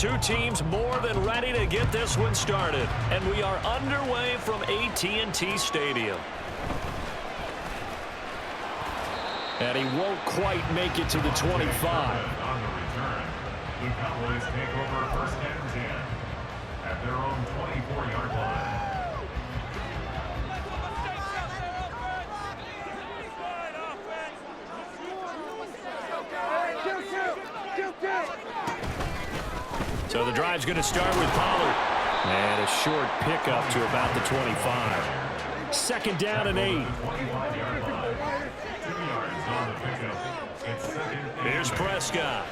Two teams more than ready to get this one started. And we are underway from AT&T Stadium. And he won't quite make it to the 25. On the return, the Cowboys take over first and 10 at their own 24-yard line. So the drive's going to start with Pollard. And a short pickup to about the 25. Second down and 8. Here's Prescott.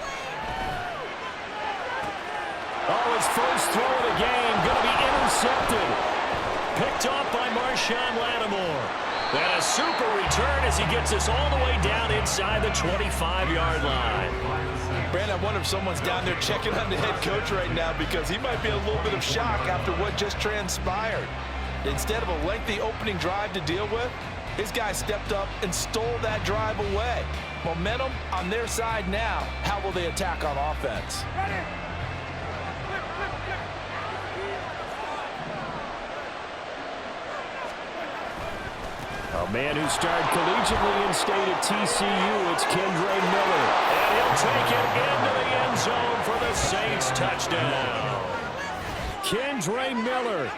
Oh, his first throw of the game going to be intercepted. Picked off by Marshawn Lattimore. And a super return as he gets us all the way down inside the 25-yard line. Brandon, I wonder if someone's down there checking on the head coach right now because he might be in a little bit of shock after what just transpired. Instead of a lengthy opening drive to deal with, his guy stepped up and stole that drive away. Momentum on their side now. How will they attack on offense? A man who started collegiately in state at TCU, it's Kendre Miller. And he'll take it into the end zone for the Saints touchdown. Kendre Miller,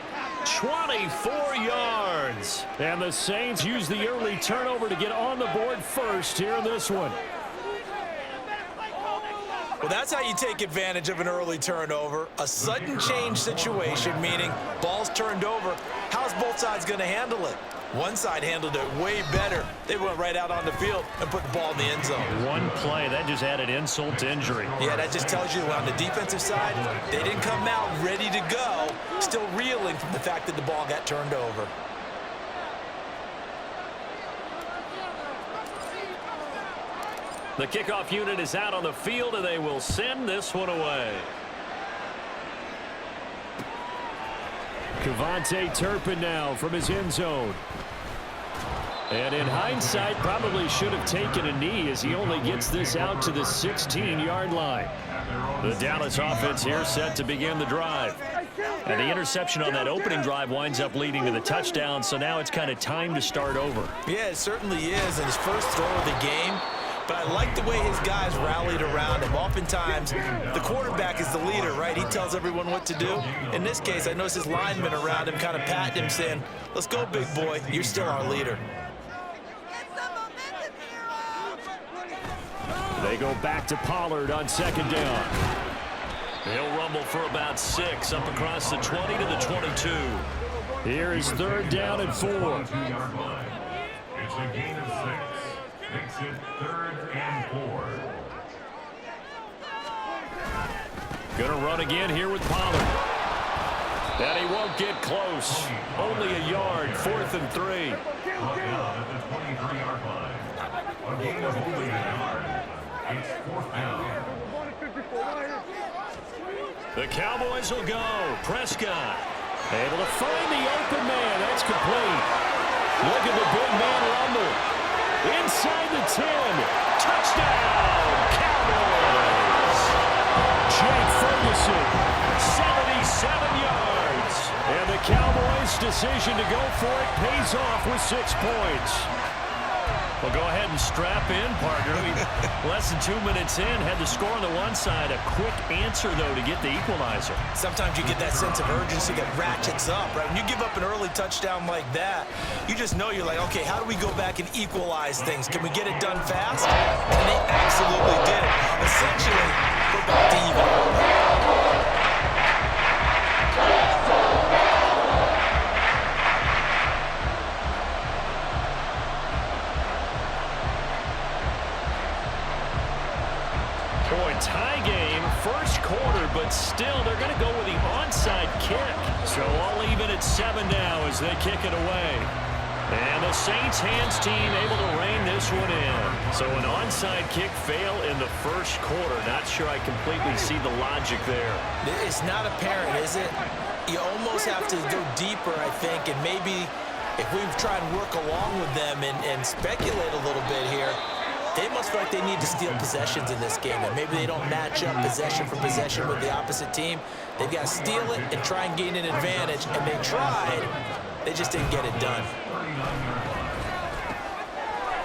24 yards. And the Saints use the early turnover to get on the board first here in this one. Well, that's how you take advantage of an early turnover. A sudden change situation, meaning ball's turned over. How's both sides going to handle it? One side handled it way better. They went right out on the field and put the ball in the end zone. One play, that just added insult to injury. Yeah, that just tells you on the defensive side, they didn't come out ready to go, still reeling from the fact that the ball got turned over. The kickoff unit is out on the field, and they will send this one away. Kevontae Turpin now from his end zone. And in hindsight, probably should have taken a knee as he only gets this out to the 16-yard line. The Dallas offense here set to begin the drive. And the interception on that opening drive winds up leading to the touchdown, so now it's kind of time to start over. Yeah, it certainly is, and his first throw of the game. But I like the way his guys rallied around him. Oftentimes, the quarterback is the leader, right? He tells everyone what to do. In this case, I noticed his linemen around him kind of patting him, saying, let's go, big boy. You're still our leader. They go back to Pollard on second down. He'll rumble for about 6 up across the 20 to the 22. Here is third down and 4. It's a gain of 6. Makes it third and 4. Gonna run again here with Pollard. And he won't get close. Only a yard, 4th and 3. Brought down at the 23-yard line. A gain of only a yard. It's 4th down. The Cowboys will go. Prescott able to find the open man. That's complete. Look at the big man rumble. Inside the 10. Touchdown, Cowboys. Jake Ferguson, 77 yards. And the Cowboys' decision to go for it pays off with 6 points. Well, go ahead and strap in, partner. Less than 2 minutes in, had the score on the one side. A quick answer, though, to get the equalizer. Sometimes you get that sense of urgency that ratchets up, right? When you give up an early touchdown like that, you just know you're like, okay, how do we go back and equalize things? Can we get it done fast? And they absolutely did. Essentially, we're back to even. Boy, tie game, first quarter, but still they're going to go with the onside kick. So all even at 7 now as they kick it away. And the Saints hands team able to rein this one in. So an onside kick fail in the first quarter. Not sure I completely see the logic there. It's not apparent, is it? You almost have to go deeper, I think, and maybe if we try and work along with them and speculate a little bit here, They must feel like they need to steal possessions in this game, and maybe they don't match up possession for possession with the opposite team. They've got to steal it and try and gain an advantage, and they tried. They just didn't get it done.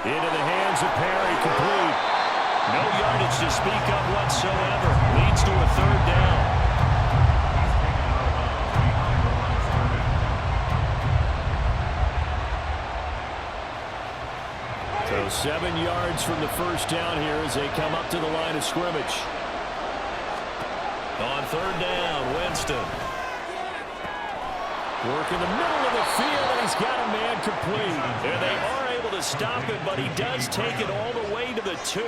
Into the hands of Perry, complete. No yardage to speak of whatsoever. Leads to a third down. So 7 yards from the first down here as they come up to the line of scrimmage. On third down, Winston. Work in the middle of the field, and he's got a man complete. And they are able to stop him, but he does take it all the way to the 2.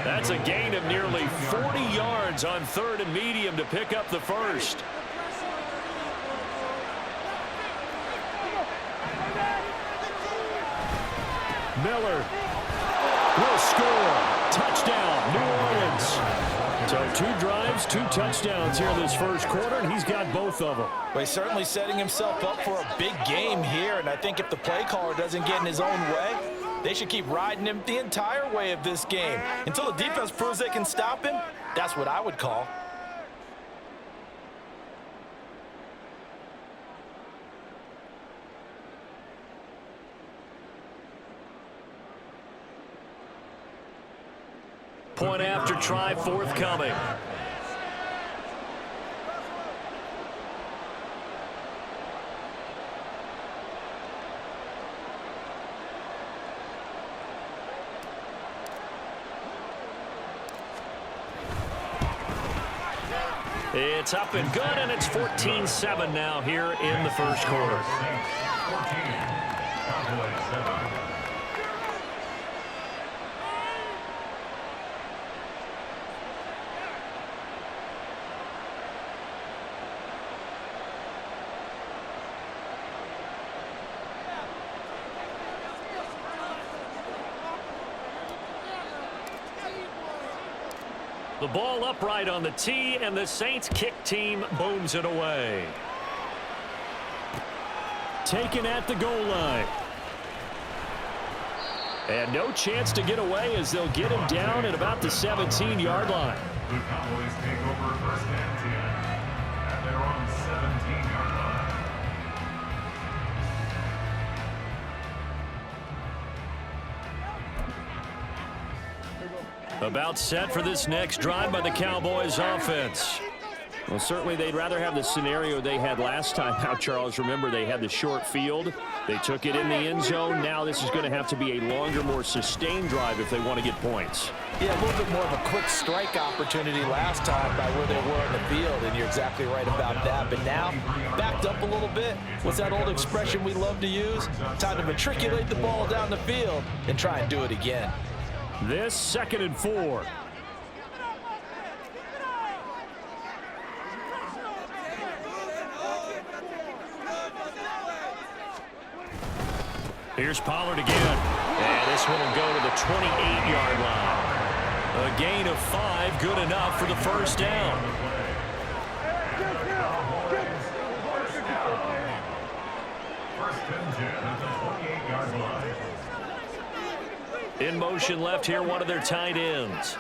That's a gain of nearly 40 yards on third and medium to pick up the first. Miller will score. Touchdown, New Orleans. So 2 drives, 2 touchdowns here in this first quarter, and he's got both of them. Well, he's certainly setting himself up for a big game here, and I think if the play caller doesn't get in his own way, they should keep riding him the entire way of this game. Until the defense proves they can stop him, that's what I would call. Point after try forthcoming. It's up and good, and it's 14-7 now here in the first quarter. 14, Cowboys 7. The ball upright on the tee, and the Saints kick team booms it away. Taken at the goal line. And no chance to get away as they'll get him down at about the 17-yard line. The Cowboys take over first and 10 at their own 17-yard line. About set for this next drive by the Cowboys offense. Well, certainly they'd rather have the scenario they had last time out, Charles. Remember, they had the short field. They took it in the end zone. Now this is going to have to be a longer, more sustained drive if they want to get points. Yeah, a little bit more of a quick strike opportunity last time by where they were on the field, and you're exactly right about that. But now, backed up a little bit. What's that old expression we love to use? Time to matriculate the ball down the field and try and do it again. This 2nd and 4. Here's Pollard again. And this one will go to the 28-yard line. A gain of 5, good enough for the first down. First and 10 at the 28-yard line. In motion left here, one of their tight ends.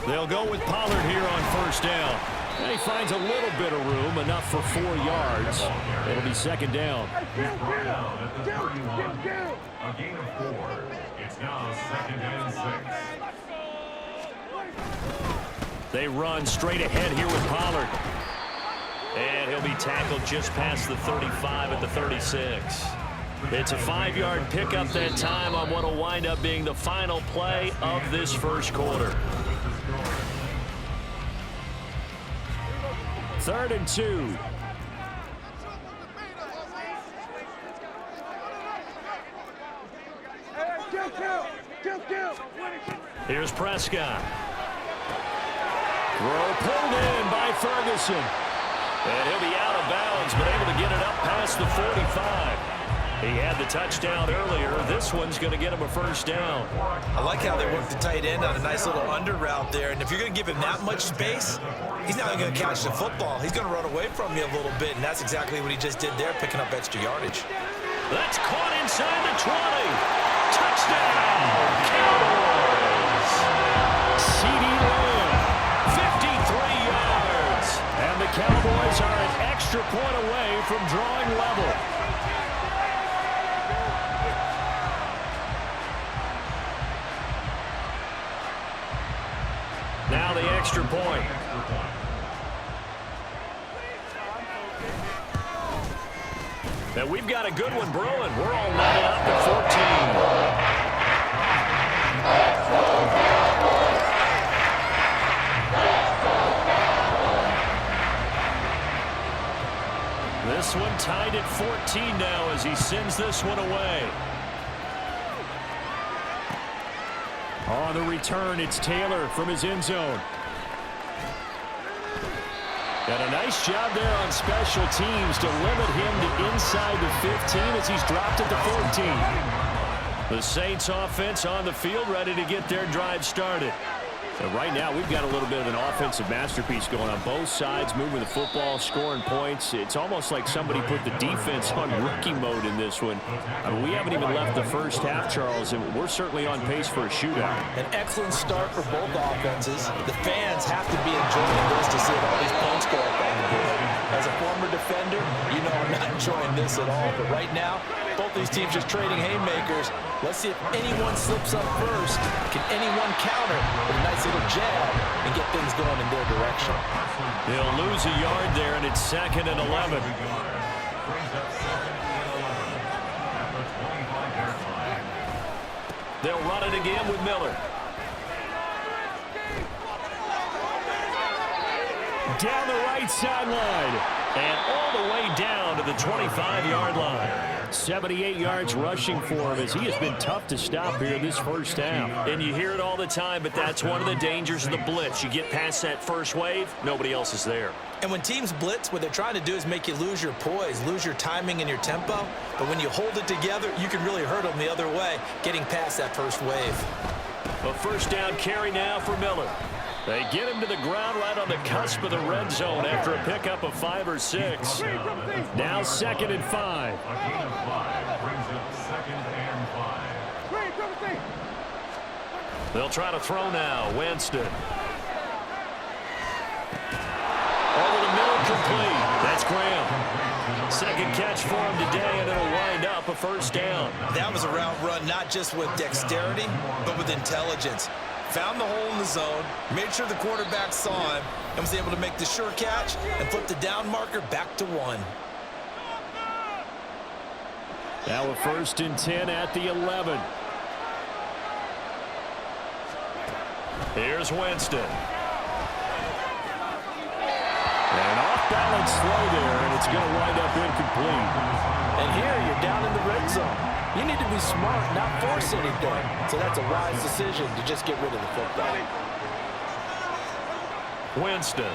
They'll go with Pollard here on first down. And he finds a little bit of room, enough for 4 yards. It'll be 2nd down. He's brought down at the 31. A gain of 4. It's now 2nd and 6. They run straight ahead here with Pollard. And he'll be tackled just past the 35 at the 36. It's a 5-yard pickup that time on what will wind up being the final play of this first quarter. 3rd and 2. Here's Prescott. Throw pulled in by Ferguson. And he'll be out of bounds, but able to get it up past the 45. He had the touchdown earlier. This one's going to get him a first down. I like how they work the tight end on a nice little under route there. And if you're going to give him that much space, he's not only going to catch the football, he's going to run away from you a little bit. And that's exactly what he just did there, picking up extra yardage. That's caught inside the 20. Touchdown, Cowboys! CeeDee Lamb, 53 yards. And the Cowboys are an extra point away from drawing level. Now the extra point. And we've got a good one brewing. We're all knotted up at 14. This one tied at 14 now as he sends this one away. On the return, it's Taylor from his end zone. And a nice job there on special teams to limit him to inside the 15 as he's dropped at the 14. The Saints offense on the field ready to get their drive started. And right now we've got a little bit of an offensive masterpiece going on both sides, moving the football, scoring points. It's almost like somebody put the defense on rookie mode in this one. I mean, we haven't even left the first half, Charles, and we're certainly on pace for a shootout. An excellent start for both offenses. The fans have to be enjoying this to see all these points go up on the board. As a former defender, you know I'm not enjoying this at all. But right now, both these teams just trading haymakers. Let's see if anyone slips up first. Can anyone counter with a nice little jab and get things going in their direction? They'll lose a yard there, and it's 2nd and 11. They'll run it again with Miller. Down the right sideline. And all the way down to the 25-yard line. 78 yards rushing for him as he has been tough to stop here this first half. And you hear it all the time, but that's one of the dangers of the blitz. You get past that first wave, nobody else is there. And when teams blitz, what they're trying to do is make you lose your poise, lose your timing and your tempo. But when you hold it together, you can really hurt them the other way, getting past that first wave. A first down carry now for Miller. They get him to the ground right on the cusp of the red zone after a pickup of 5 or 6. Now 2nd and 5. A gain of 5 brings up 2nd and 5. They'll try to throw now. Winston. Over the middle, complete. That's Graham. Second catch for him today, and it'll wind up a first down. That was a route run not just with dexterity, but with intelligence. Found the hole in the zone, made sure the quarterback saw him, and was able to make the sure catch and flip the down marker back to 1. Now a 1st and 10 at the 11. Here's Winston. And off-balance throw there, and it's going to wind up incomplete. And here you're down in the red zone. You need to be smart, not force anything. So that's a wise decision to just get rid of the football. Winston. And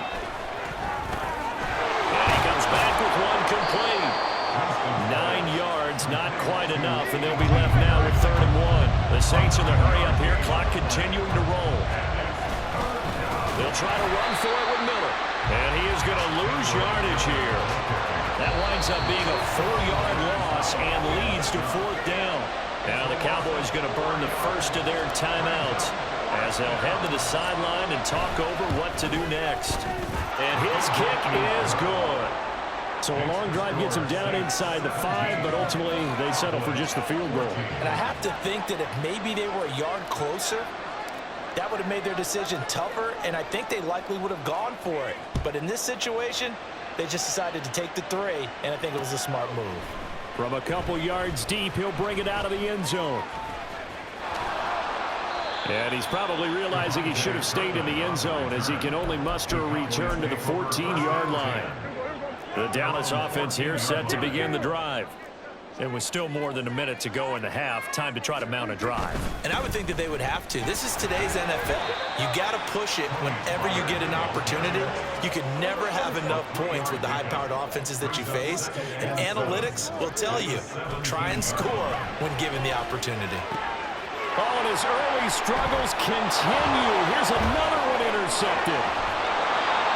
he comes back with one complete. 9 yards, not quite enough, and they'll be left now with 3rd and 1. The Saints in the hurry up here, clock continuing to roll. They'll try to run for it with Miller. And he is going to lose yardage here. That winds up being a 4-yard loss and leads to 4th down. Now the Cowboys going to burn the first of their timeouts as they'll head to the sideline and talk over what to do next. And his kick is good. So a long drive gets him down inside the 5, but ultimately they settle for just the field goal. And I have to think that if maybe they were a yard closer, that would have made their decision tougher, and I think they likely would have gone for it. But in this situation, they just decided to take the 3, and I think it was a smart move. From a couple yards deep, he'll bring it out of the end zone. And he's probably realizing he should have stayed in the end zone as he can only muster a return to the 14-yard line. The Dallas offense here set to begin the drive. It was still more than a minute to go in the half. Time to try to mount a drive. And I would think that they would have to. This is today's NFL. You got to push it whenever you get an opportunity. You can never have enough points with the high-powered offenses that you face. And analytics will tell you, try and score when given the opportunity. Oh, and his early struggles continue. Here's another one intercepted.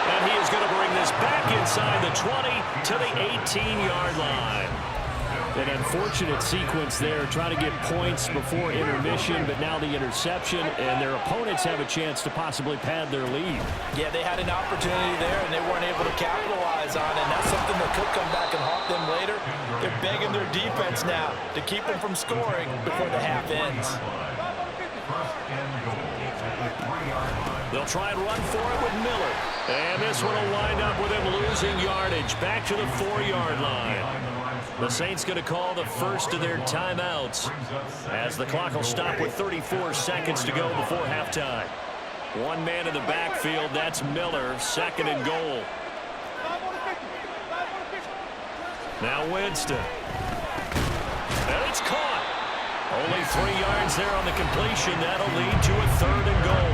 And he is going to bring this back inside the 20 to the 18-yard line. An unfortunate sequence there, trying to get points before intermission, but now the interception, and their opponents have a chance to possibly pad their lead. Yeah, they had an opportunity there, and they weren't able to capitalize on it, and that's something that could come back and haunt them later. They're begging their defense now to keep them from scoring before the half ends. They'll try and run for it with Miller. And this one will wind up with him losing yardage back to the 4-yard line. The Saints going to call the first of their timeouts as the clock will stop with 34 seconds to go before halftime. One man in the backfield, that's Miller, 2nd and goal. Now Winston. And it's caught. Only 3 yards there on the completion. That'll lead to a 3rd and goal.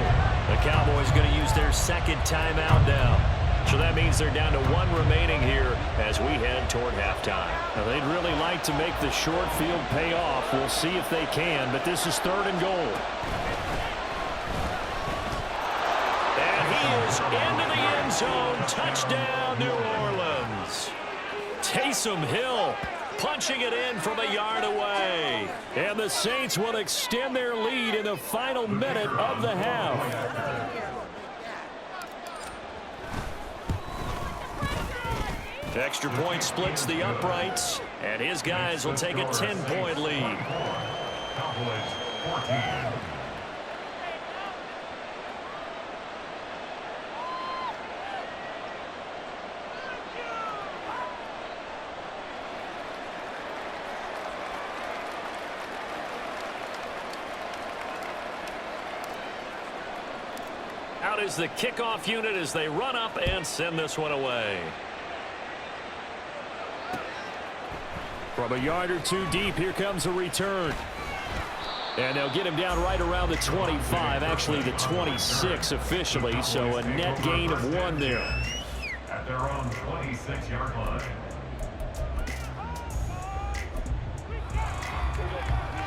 The Cowboys going to use their 2nd timeout now. So that means they're down to 1 remaining here as we head toward halftime. Now, they'd really like to make the short field pay off. We'll see if they can, but this is 3rd and goal. And he is into the end zone. Touchdown, New Orleans. Taysom Hill punching it in from a yard away. And the Saints will extend their lead in the final minute of the half. Extra point splits the uprights, and his guys will take a 10-point lead. Cowboys 14. Out is the kickoff unit as they run up and send this one away. From a yard or 2 deep, here comes a return. And they'll get him down right around the 25, actually the 26 officially, so a net gain of 1 there. At their own 26-yard line.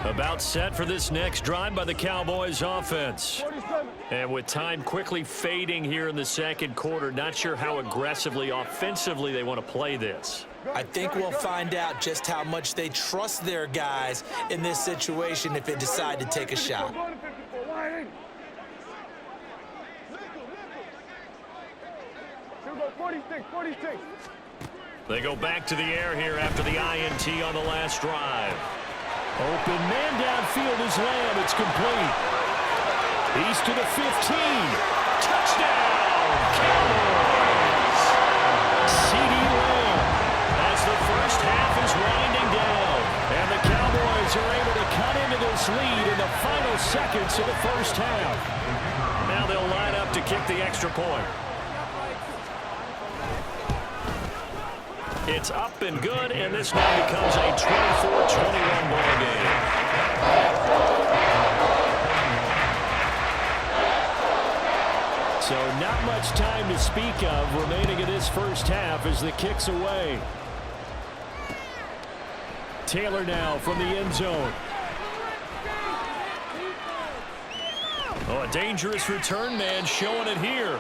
About set for this next drive by the Cowboys offense. And with time quickly fading here in the 2nd quarter, not sure how aggressively, offensively they want to play this. I think we'll find out just how much they trust their guys in this situation if they decide to take a shot. They go back to the air here after the INT on the last drive. Open man downfield is Lamb. It's complete. He's to the 15. Touchdown, Cowboys. C.D. Lamb as the first half is winding down. And the Cowboys are able to cut into this lead in the final seconds of the first half. Now they'll line up to kick the extra point. It's up and good, and this now becomes a 24-21 ball game. So not much time to speak of remaining in this first half as the kick's away. Taylor now from the end zone. Oh, a dangerous return man showing it here.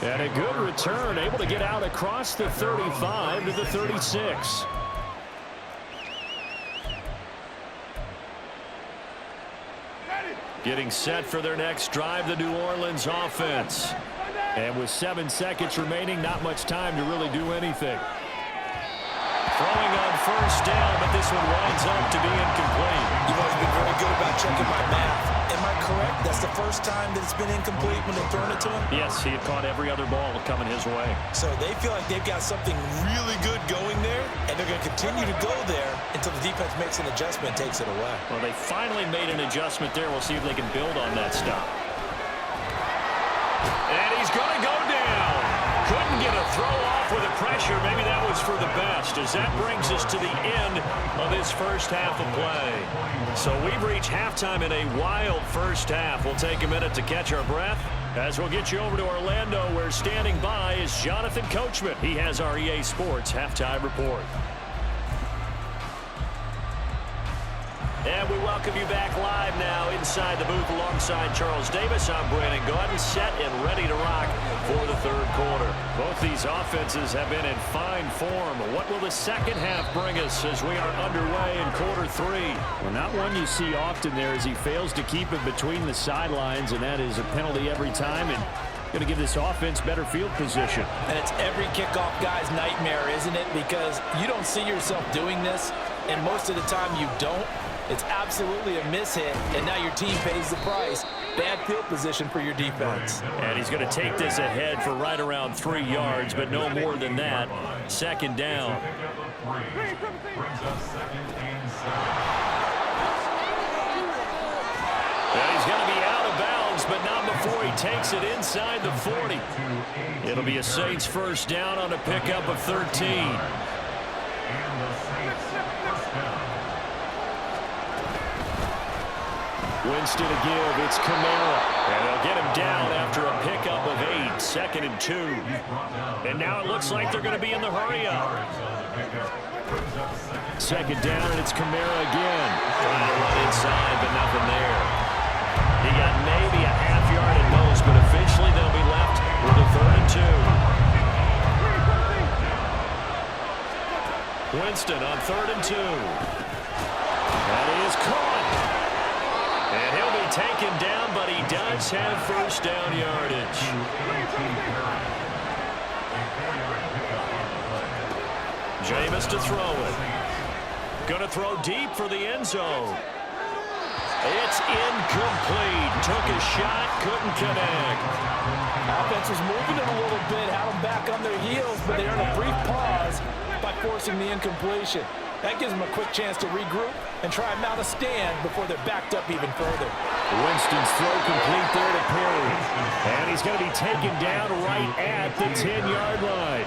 And a good return, able to get out across the 35 to the 36. Getting set for their next drive, the New Orleans offense. And with 7 seconds remaining, not much time to really do anything. Throwing on first down, but this one winds up to be incomplete. You've always been very good about checking my math. Am I correct? That's the first time that it's been incomplete when they've thrown it to him? Yes, he had caught every other ball coming his way. So they feel like they've got something really good going there, and they're going to continue to go there until the defense makes an adjustment and takes it away. Well, they finally made an adjustment there. We'll see if they can build on that stop. And he's going to go down. Couldn't get a throw off with the pressure. Maybe that was for the best, as that brings us to the end of this first half of play. So we've reached halftime in a wild first half. We'll take a minute to catch our breath as we'll get you over to Orlando, where standing by is Jonathan Coachman. He has our EA Sports halftime report. And we welcome you back live now inside the booth alongside Charles Davis. I'm Brandon Gaudin, set and ready to rock for the third quarter. Both these offenses have been in fine form. What will the second half bring us as we are underway in quarter three? Well, not one you see often there as he fails to keep it between the sidelines, and that is a penalty every time, and going to give this offense better field position. And it's every kickoff guy's nightmare, isn't it? Because you don't see yourself doing this, and most of the time you don't. It's absolutely a mishit, and now your team pays the price. Bad field position for your defense. And he's going to take this ahead for right around 3 yards, but no more than that. Second down. And he's going to be out of bounds, but not before he takes it inside the 40. It'll be a Saints first down on a pickup of 13. Winston to give. It's Kamara. And they'll get him down after a pickup of 8. Second and 2. And now it looks like they're going to be in the hurry-up. Second down, and it's Kamara again. Trying to run inside, but nothing there. He got maybe a half yard at most, but officially they'll be left with a 3rd and 2. Winston on 3rd and 2. That is caught. And he'll be taken down, but he does have first down yardage. Jameis to throw it. Going to throw deep for the end zone. It's incomplete. Took a shot, couldn't connect. Offense was moving it a little bit, had them back on their heels, but they earned a brief pause by forcing the incompletion. That gives them a quick chance to regroup and try and mount a stand before they're backed up even further. Winston's throw complete there to Perry. And he's going to be taken down right at the 10-yard line.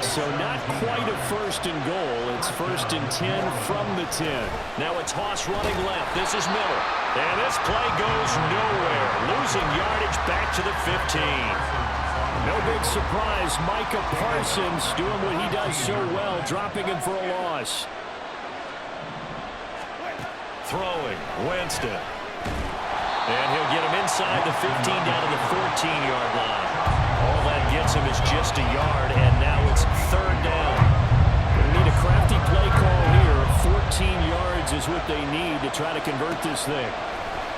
So not quite a first and goal. It's first and 10 from the 10. Now a toss running left. This is Miller. And this play goes nowhere. Losing yardage back to the 15. No big surprise. Micah Parsons doing what he does so well, dropping him for a loss. Throwing, Winston. And he'll get him inside the 15 down to the 14-yard line. All that gets him is just a yard, and now it's 3rd down. They need a crafty play call here. 14 yards is what they need to try to convert this thing.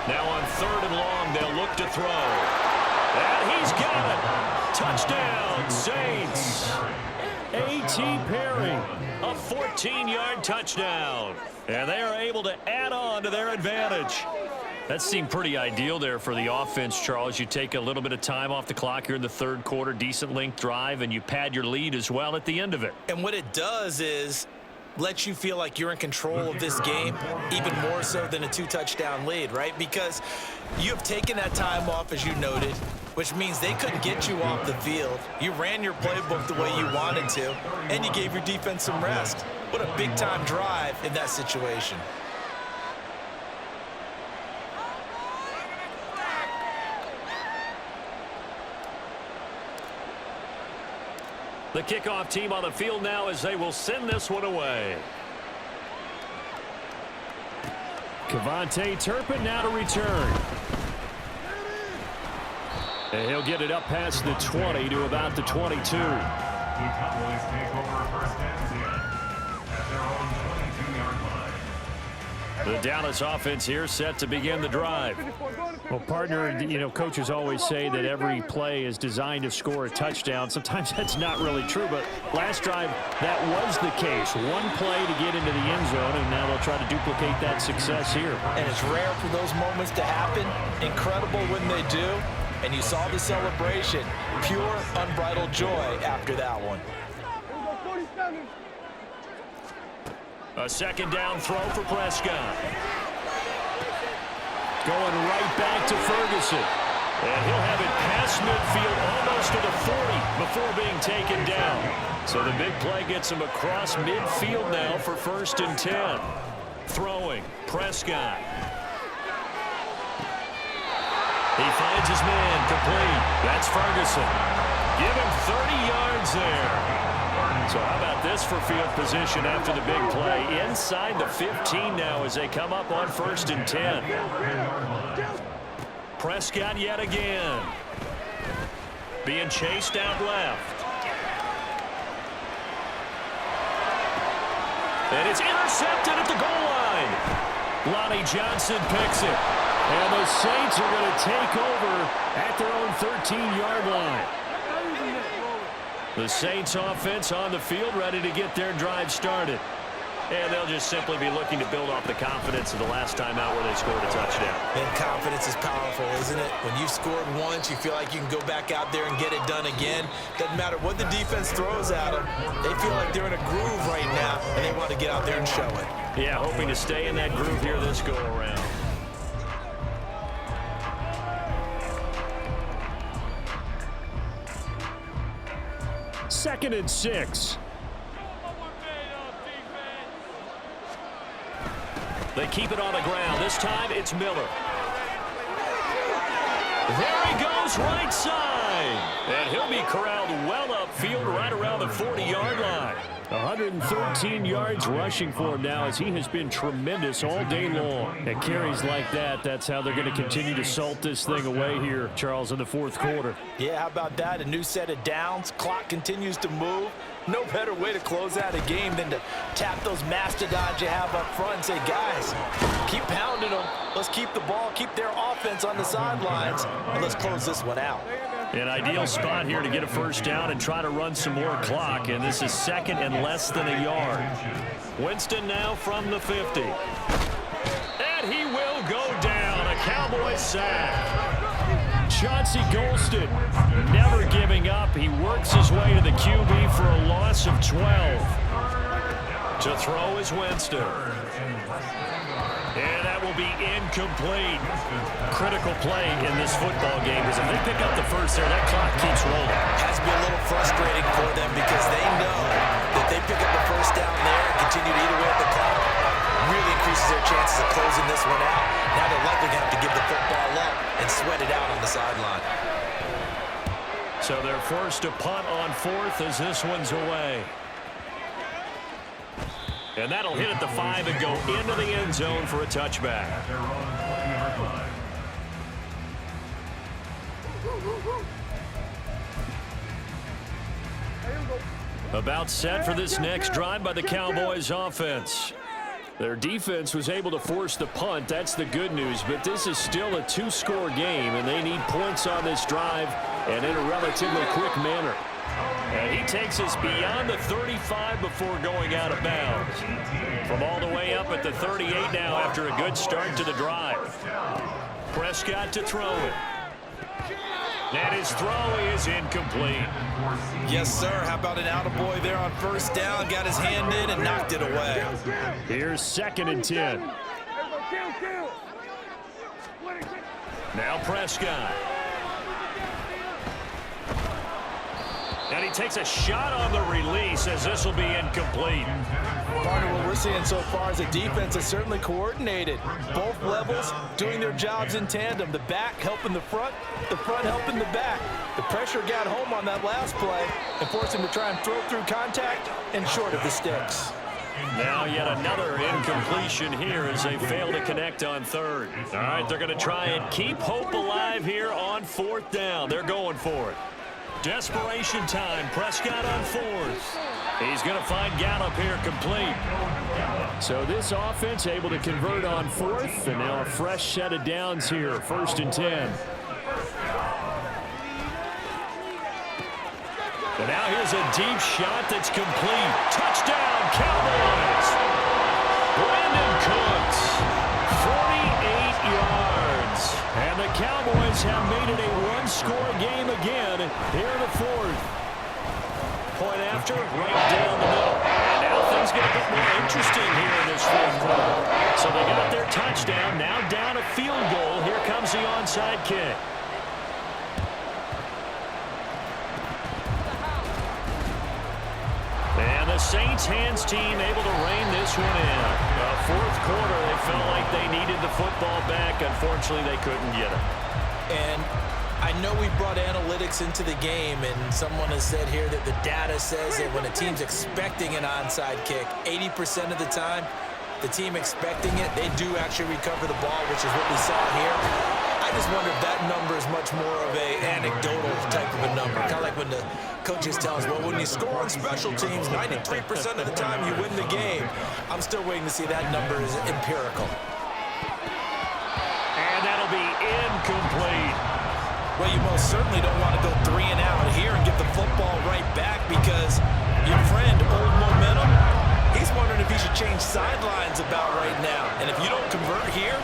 Now on 3rd and long, they'll look to throw. And he's got it. Touchdown, Saints. A.T. Perry, a 14-yard touchdown. And they are able to add on to their advantage. That seemed pretty ideal there for the offense, Charles. You take a little bit of time off the clock here in the third quarter, decent length drive, and you pad your lead as well at the end of it. And what it does is let you feel like you're in control of this game, even more so than a 2-touchdown lead, right? Because you have taken that time off, as you noted, which means they couldn't get you off the field. You ran your playbook the way you wanted to, and you gave your defense some rest. What a big-time drive in that situation. The kickoff team on the field now as they will send this one away. Kevontae Turpin now to return. And he'll get it up past the 20 to about the 22. The Cowboys take over first and 10 at their own 22-yard line. The Dallas offense here set to begin the drive. Well, partner, you know, coaches always say that every play is designed to score a touchdown. Sometimes that's not really true, but last drive, that was the case. One play to get into the end zone, and now they'll try to duplicate that success here. And it's rare for those moments to happen. Incredible when they do. And you saw the celebration. Pure, unbridled joy after that one. A second down throw for Prescott. Going right back to Ferguson. And he'll have it past midfield almost to the 40 before being taken down. So the big play gets him across midfield now for first and 10. Throwing, Prescott. He finds his man complete. That's Ferguson. Give him 30 yards there. So how about this for field position after the big play? Inside the 15 now as they come up on 1st and 10. Prescott yet again. Being chased out left. And it's intercepted at the goal line. Lonnie Johnson picks it. And the Saints are going to take over at their own 13-yard line. The Saints offense on the field ready to get their drive started. And they'll just simply be looking to build off the confidence of the last time out where they scored a touchdown. And confidence is powerful, isn't it? When you've scored once, you feel like you can go back out there and get it done again. Doesn't matter what the defense throws at them. They feel like they're in a groove right now, and they want to get out there and show it. Yeah, hoping to stay in that groove here this go-around. Second and 6. They keep it on the ground. This time it's Miller. There he goes, right side. And he'll be corralled well upfield right around the 40-yard line. 113 yards rushing for him now as he has been tremendous all day long. And carries like that, that's how they're going to continue to salt this thing away here, Charles, in the 4th quarter. Yeah, how about that? A new set of downs. Clock continues to move. No better way to close out a game than to tap those mastodons you have up front and say, guys, keep pounding them. Let's keep the ball, keep their offense on the sidelines, and let's close this one out. An ideal spot here to get a first down and try to run some more clock, and this is 2nd and less than a yard. Winston now from the 50. And he will go down. A Cowboys sack. Chauncey Golston never giving up. He works his way to the QB for a loss of 12. To throw is Winston. And that will be incomplete. Critical play in this football game because if they pick up the first there, that clock keeps rolling. Has to be a little frustrating for them because they know that they pick up the first down there and continue to eat away at the clock. Really increases their chances of closing this one out. Now they're likely going to have to give the football up and sweat it out on the sideline. So they're forced to punt on 4th as this one's away. And that'll hit at the 5 and go into the end zone for a touchback. About set for this next drive by the Cowboys offense. Their defense was able to force the punt. That's the good news. But this is still a 2-score game, and they need points on this drive and in a relatively quick manner. And he takes us beyond the 35 before going out of bounds. From all the way up at the 38 now after a good start to the drive. Prescott to throw it. And his throw is incomplete. Yes, sir. How about an attaboy there on first down? Got his hand in and knocked it away. Here's 2nd and 10. Now Prescott. And he takes a shot on the release as this will be incomplete. Partner, what we're seeing so far is a defense that's certainly coordinated. Both levels doing their jobs in tandem. The back helping the front helping the back. The pressure got home on that last play and forced him to try and throw through contact and short of the sticks. Now yet another incompletion here as they fail to connect on 3rd. All right, they're going to try and keep hope alive here on 4th down. They're going for it. Desperation time. Prescott on 4th. He's going to find Gallup here complete. So this offense able to convert on 4th, and now a fresh set of downs here, 1st and 10. And now here's a deep shot that's complete. Touchdown, Cowboys! Brandon Cooks, 48 yards. And the Cowboys have made it a 1-score game again here in the 4th. Point after, right down the middle. And now things get a bit more interesting here in this 4th quarter. So they got their touchdown, now down a field goal. Here comes the onside kick. And the Saints hands team able to rein this one in. 4th quarter, they felt like they needed the football back. Unfortunately, they couldn't get it. And I know we brought analytics into the game, and someone has said here that the data says that when a team's expecting an onside kick, 80% of the time, the team expecting it, they do actually recover the ball, which is what we saw here. I just wonder if that number is much more of a anecdotal type of a number. Kind of like when the coaches tell us, well, when you score on special teams, 93% of the time you win the game. I'm still waiting to see that number is empirical. And that'll be incomplete. Well, you most certainly don't want to go 3 and out here and get the football right back because your friend, Old Momentum, he's wondering if he should change sidelines about right now. And if you don't convert here,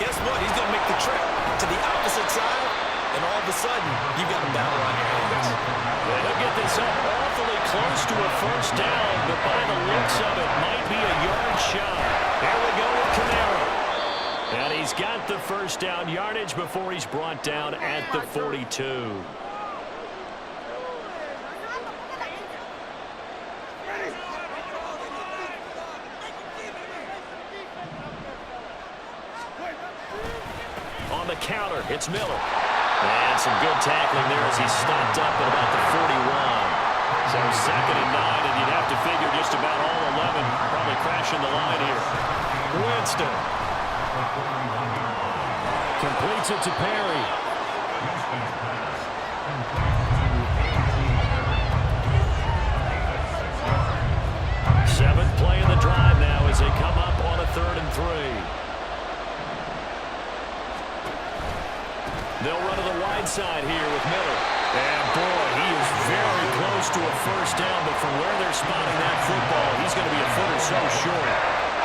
guess what? He's going to make the trip to the opposite side, and all of a sudden, you've got a battle on your hands. Well, he'll get this up awfully close to a first down, but by the looks of it, might be a yard shy. There we go with Kamara. And he's got the first down yardage before he's brought down at the 42. On the counter, it's Miller. And some good tackling there as he stopped up at about the 41. So 2nd and 9, and you'd have to figure just about all 11 probably crashing the line here. Winston completes it to Perry. Seventh play in the drive now as they come up on a 3rd and 3. They'll run to the wide side here with Miller. And boy, he is very close to a first down, but from where they're spotting that football, he's going to be a foot or so short.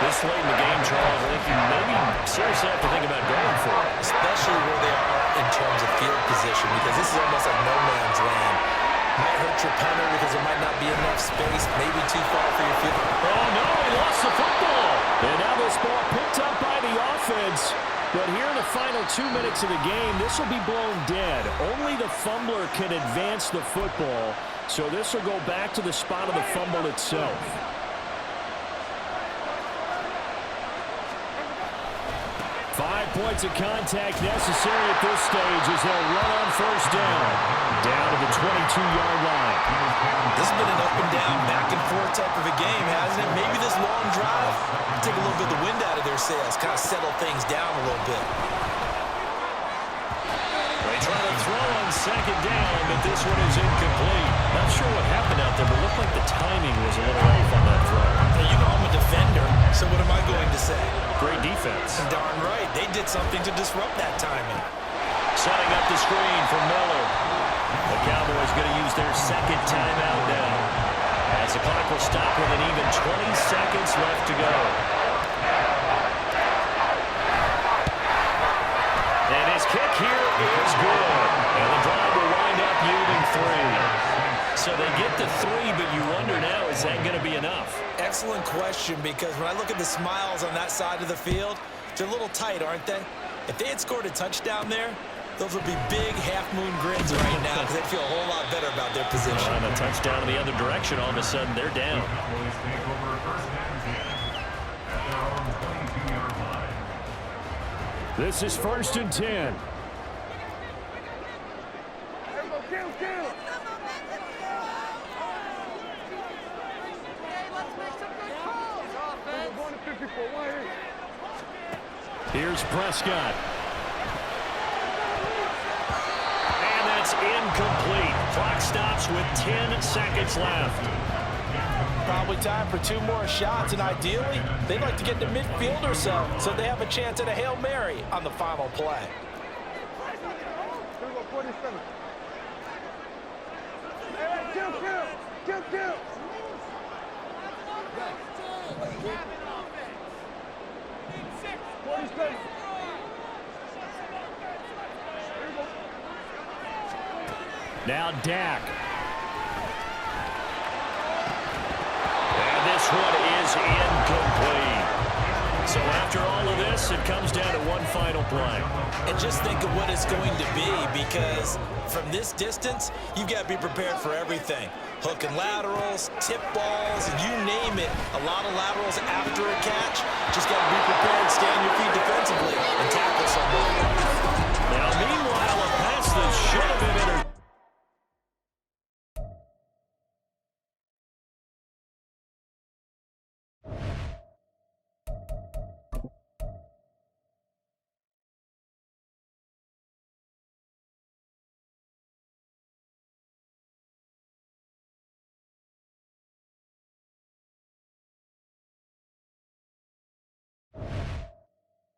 This late in the game, Charles, I think you maybe seriously have to think about going for it. Especially where they are in terms of field position, because this is almost like no man's land. Might hurt your punter because there might not be enough space, maybe too far for your field. Oh, no, he lost the football. And now this ball picked up by the offense. But here in the final 2 minutes of the game, this will be blown dead. Only the fumbler can advance the football, so this will go back to the spot of the fumble itself. 5 points of contact necessary at this stage as they'll run on first down. Down to the 22-yard line. This has been an up and down, back and forth type of a game, hasn't it? Maybe this long drive take a little bit of the wind out of their sails, kind of settle things down a little bit. They try to throw on 2nd down, but this one is incomplete. Not sure what happened out there, but it looked like the timing was a little off on that throw. Now, you know I'm a defender, so what am I going to say? Great defense. Darn right. They did something to disrupt that timing. Setting up the screen for Miller. The Cowboys going to use their 2nd timeout now, as the clock will stop with an even 20 seconds left to go. And his kick here is good. And the drive will wind up yielding 3. So they get the 3, but you wonder now, is that going to be enough? Excellent question, because when I look at the smiles on that side of the field, they're a little tight, aren't they? If they had scored a touchdown there, those would be big half-moon grins right now because they'd feel a whole lot better about their position. And a touchdown in the other direction, all of a sudden they're down. This is 1st and 10. Here's Prescott. And that's incomplete. Clock stops with 10 seconds left. Probably time for 2 more shots, and ideally, they'd like to get to midfield or so they have a chance at a Hail Mary on the final play. Now Dak. And this one is incomplete. So after all of this, it comes down to one final play. And just think of what it's going to be, because from this distance, you've got to be prepared for everything. Hook and laterals, tip balls, and you name it. A lot of laterals after a catch. Just got to be prepared, stay on your feet defensively, and tackle